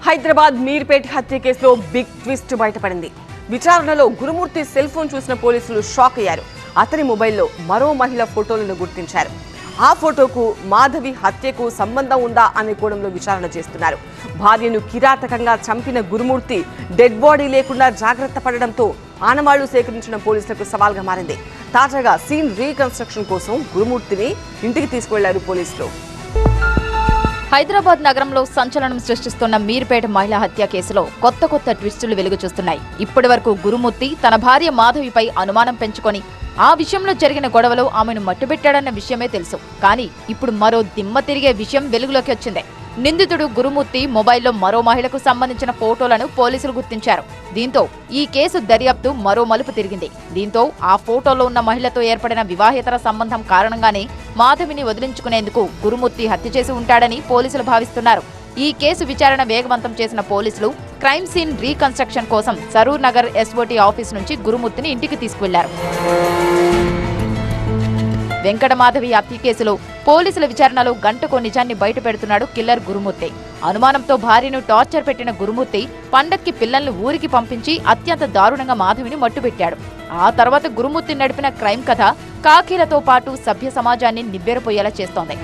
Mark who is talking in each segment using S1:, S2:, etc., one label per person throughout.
S1: హైదరాబాద్ మీర్పేట్ హత్య కేసులో big twist బయటపడింది. విచారణలో గురుమూర్తి సెల్ ఫోన్ చూసిన పోలీసులు షాక్ అయ్యారు. అతని మొబైల్లో మరో మహిళ ఫోటోలను గుర్తించారు. ఆ ఫోటోకు మాధవి హత్యకు సంబంధం ఉందా అనే కోణంలో విచారణ చేస్తున్నారు. భార్యను కిరాతకంగా చంపిన గురుమూర్తి డెడ్ బాడీ లేకుండా జాగ్రత్త పడడంతో ఆనవాళ్లు సేకరించిన పోలీసులకు సవాల్గా మారింది. తాజాగా సీన్ రీకన్స్ట్రక్షన్ కోసం గురుమూర్తిని ఇంటికి తీసుకువెళ్లారు పోలీసులు.
S2: హైదరాబాద్ నగరంలో సంచలనం సృష్టిస్తున్న మీర్పేట మహిళా హత్య కేసులో కొత్త ట్విస్టులు వెలుగు చూస్తున్నాయి. ఇప్పటి వరకు గురుమూర్తి తన భార్య మాధవిపై అనుమానం పెంచుకొని ఆ విషయంలో జరిగిన గొడవలో ఆమెను మట్టుబెట్టాడన్న విషయమే తెలుసు. కానీ ఇప్పుడు మరో దిమ్మ తిరిగే విషయం వెలుగులోకి వచ్చింది. నిందితుడు గురుమూర్తి మొబైల్లో మరో మహిళకు సంబంధించిన ఫోటోలను పోలీసులు గుర్తించారు. దీంతో ఈ కేసు దర్యాప్తు మరో మలుపు తిరిగింది. దీంతో ఆ ఫోటోలో ఉన్న మహిళతో ఏర్పడిన వివాహేతర సంబంధం కారణంగానే మాధవిని వదిలించుకునేందుకు గురుమూర్తి హత్య చేసి ఉంటాడని పోలీసులు భావిస్తున్నారు. ఈ కేసు విచారణ వేగవంతం చేసిన పోలీసులు క్రైమ్ సీన్ రీకన్స్ట్రక్షన్ కోసం సరూర్ నగర్ ఎస్ఓటీ ఆఫీస్ నుంచి గురుమూర్తిని ఇంటికి తీసుకువెళ్లారు. వెంకటమాధవి హత్య కేసులో పోలీసుల విచారణలో గంటకో నిజాన్ని బయట పెడుతున్నాడు కిల్లర్ గురుమూర్తి. అనుమానంతో భార్యను టార్చర్ పెట్టిన గురుమూర్తి పండక్కి పిల్లల్ని ఊరికి పంపించి అత్యంత దారుణంగా మాధవిని మట్టుబెట్టాడు. ఆ తర్వాత గురుమూర్తి నడిపిన క్రైమ్ కథ కాకీలతో పాటు సభ్య సమాజాన్ని నివ్వెరపోయేలా చేస్తోంది.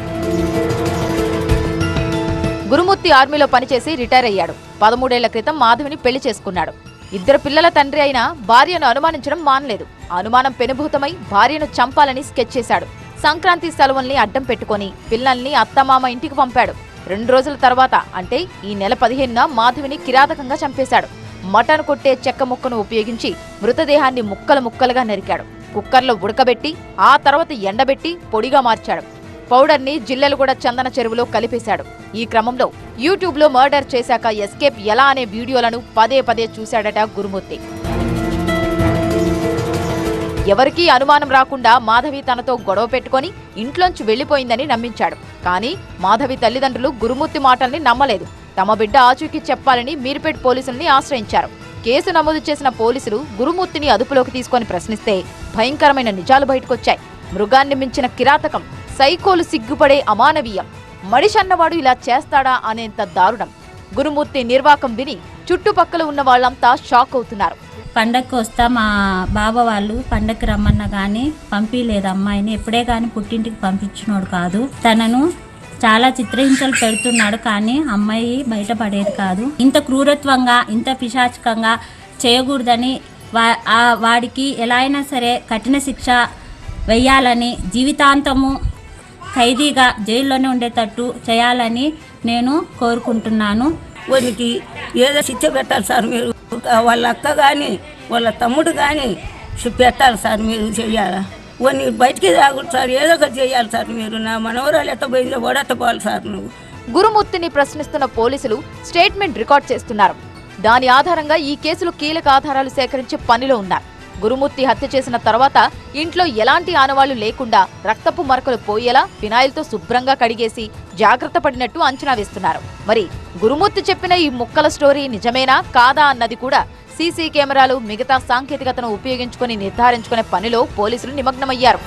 S2: గురుమూర్తి ఆర్మీలో పనిచేసి రిటైర్ అయ్యాడు. 13 ఏళ్ల క్రితం మాధవిని పెళ్లి చేసుకున్నాడు. 2 పిల్లల తండ్రి అయినా భార్యను అనుమానించడం మానలేదు. అనుమానం పెనుభూతమై భార్యను చంపాలని స్కెచ్ చేశాడు. సంక్రాంతి సెలవుల్ని అడ్డం పెట్టుకుని పిల్లల్ని అత్తమామ ఇంటికి పంపాడు. 2 రోజుల తర్వాత అంటే ఈ నెల 15న మాధవిని కిరాతకంగా చంపేశాడు. మటన్ కొట్టే చెక్క ముక్కను ఉపయోగించి మృతదేహాన్ని ముక్కలుగా నరికాడు. కుక్కర్లో ఉడకబెట్టి ఆ తర్వాత ఎండబెట్టి పొడిగా మార్చాడు. పౌడర్ని జిల్లెలగూడ చందన చెరువులో కలిపేశాడు. ఈ క్రమంలో యూట్యూబ్లో మర్డర్ చేశాక ఎస్కేప్ ఎలా అనే వీడియోలను పదే చూశాడట గురుమూర్తి. ఎవరికీ అనుమానం రాకుండా మాధవి తనతో గొడవ పెట్టుకుని ఇంట్లోంచి వెళ్లిపోయిందని నమ్మించాడు. కానీ మాధవి తల్లిదండ్రులు గురుమూర్తి మాటల్ని నమ్మలేదు. తమ బిడ్డ ఆచూకీ చెప్పాలని మీర్పేట్ పోలీసుల్ని ఆశ్రయించారు. కేసు నమోదు చేసిన పోలీసులు గురుమూర్తిని అదుపులోకి తీసుకుని ప్రశ్నిస్తే భయంకరమైన నిజాలు బయటకొచ్చాయి. మృగాన్ని మించిన కిరాతకం, సైకోలు సిగ్గుపడే అమానవీయం, మడిషన్నవాడు ఇలా చేస్తాడా అనేంత దారుణం. గురుమూర్తి నిర్వాకం విని చుట్టుపక్కల ఉన్న వాళ్ళంతా షాక్ అవుతున్నారు.
S3: పండగకు వస్తా మా బావ వాళ్ళు పండగకి రమ్మన్నా కానీ పంపించలేదు అమ్మాయిని. ఎప్పుడే కానీ పుట్టింటికి పంపించినోడు కాదు. తనను చాలా చిత్రహింసలు పెడుతున్నాడు. కానీ అమ్మాయి బయటపడేది కాదు. ఇంత క్రూరత్వంగా ఇంత పిశాచకంగా చేయకూడదని వాడికి ఎలా అయినా సరే కఠిన శిక్ష వేయాలని, జీవితాంతము ఖైదీగా జైల్లోనే ఉండేటట్టు చేయాలని నేను కోరుకుంటున్నాను.
S4: వానికి ఏదో శిక్ష పెట్టాలి సార్. మీరు వాళ్ళ అక్క కానీ వాళ్ళ తమ్ముడు కానీ పెట్టాలి సార్. మీరు చెయ్యాలా? వాడిని బయటికి రాకూడదు సార్. ఏదో ఒకటి చేయాలి సార్. మీరు నా మనవరాలు ఎట్ట పోయిందో ఓడట్టపోవాలి సార్. నువ్వు
S2: గురుమూర్తిని ప్రశ్నిస్తున్న పోలీసులు స్టేట్మెంట్ రికార్డ్ చేస్తున్నారు. దాని ఆధారంగా ఈ కేసులో కీలక ఆధారాలు సేకరించే పనిలో ఉన్నారు. గురుమూర్తి హత్య చేసిన తర్వాత ఇంట్లో ఎలాంటి ఆనవాళ్లు లేకుండా రక్తపు మరకలు పోయేలా ఫినాయిల్తో శుభ్రంగా కడిగేసి జాగ్రత్త పడినట్టు అంచనా వేస్తున్నారు. మరి గురుమూర్తి చెప్పిన ఈ ముక్కల స్టోరీ నిజమేనా కాదా అన్నది కూడా సీసీ కెమెరాలు మిగతా సాంకేతికతను ఉపయోగించుకుని నిర్ధారించుకునే పనిలో పోలీసులు నిమగ్నమయ్యారు.